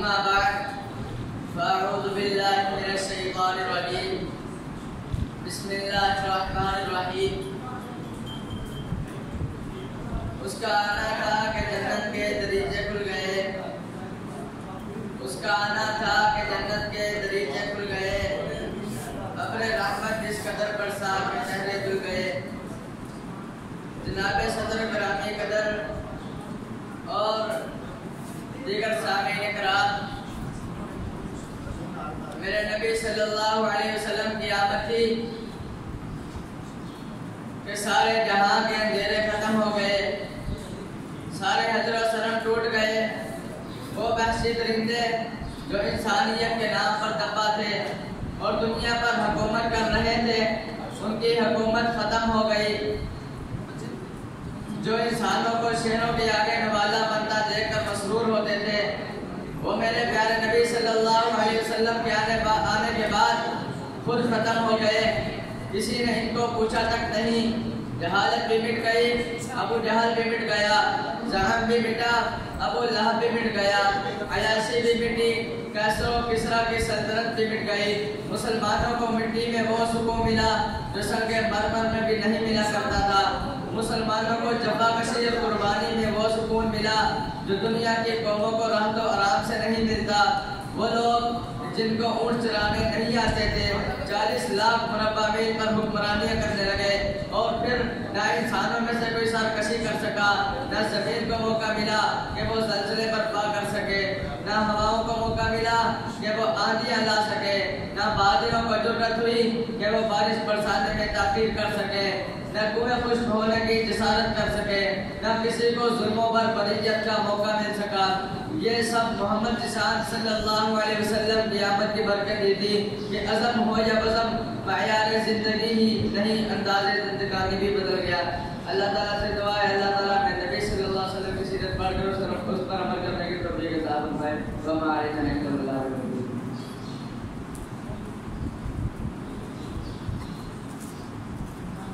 أما بعد فأعوذ بالله من الشيطان الرجيم بسم الله الرحمن الرحیم. اس کا آنا تھا کہ جنت کے دریچے کھل گئے. اس کا آنا تھا کہ جنت کے دریچے کھل گئے. اپنے رحمت جس قدر برسا کے چہرے دھل گئے. جناب صدر گرامی قدر اور دیگر سامعین کرام، میرے نبی صلی اللہ علیہ وسلم کی آمد تھی کہ سارے جہاں کے اندھیرے ختم ہو گئے، سارے حجر و سرم ٹوٹ گئے. وہ وحشی درندے جو انسانیت کے نام پر دبا تھے اور دنیا پر حکومت کر رہے تھے، ان کی حکومت ختم ہو گئی. جو انسانوں کو شیروں کے آگے نوالا بنتا دیکھ کر مسرور ہوتے تھے، وہ میرے پیارے نبی صلی اللہ علیہ وسلم کے آنے کے بعد خود ختم ہو گئے. کسی نے ان کو پوچھا تک نہیں. جہالت بھی مٹ گئی، ابو جہل بھی مٹ گیا. زحم بھی مٹا، ابو لہب بھی مٹ گیا. عیاشی بھی مٹی، کیسر و کسریٰ کی سلطنت بھی مٹ گئی. مسلمانوں کو مٹی میں وہ سکون ملا جو سنگ مرمر میں بھی نہیں ملا کرتا تھا. مسلمانوں کو جفا کشی اور قربانی میں وہ سکون ملا جو دنیا کی قوموں کو راحت و آرام سے نہیں ملتا. وہ لوگ جن کو اونٹ چرانے نہیں آتے تھے 40 لاکھ مربع میل پر حکمرانیاں کرنے لگے، اور پھر نہ انسانوں میں سے کوئی سرکشی کر سکا، نہ زمین کو موقع ملا کہ وہ زلزلے برپا کر سکے، نہ ہواؤں کو موقع ملا کہ وہ آندھیاں لا سکے، نہ بادلوں کو جرأت ہوئی کہ وہ بارش برسانے میں تاخیر کر سکے، نہ کنویں خشک ہونے کی جسارت کر سکے، نہ کسی کو ظلموں پر بریت کا موقع مل سکا. یہ سب محمد جسان صلی اللہ علیہ وسلم کی آمد کی برکت دی تھی کہ عزم ہو یا بزم معیار زندگی ہی نہیں، انداز زندگانی بھی بدل گیا. اللہ تعالیٰ سے دعا ہے اللہ تعالیٰ میں نبی صلی اللہ علیہ وسلم کی سیرت پڑھ کر اس پر عمل کرنے کی توفیق عطا فرمائے.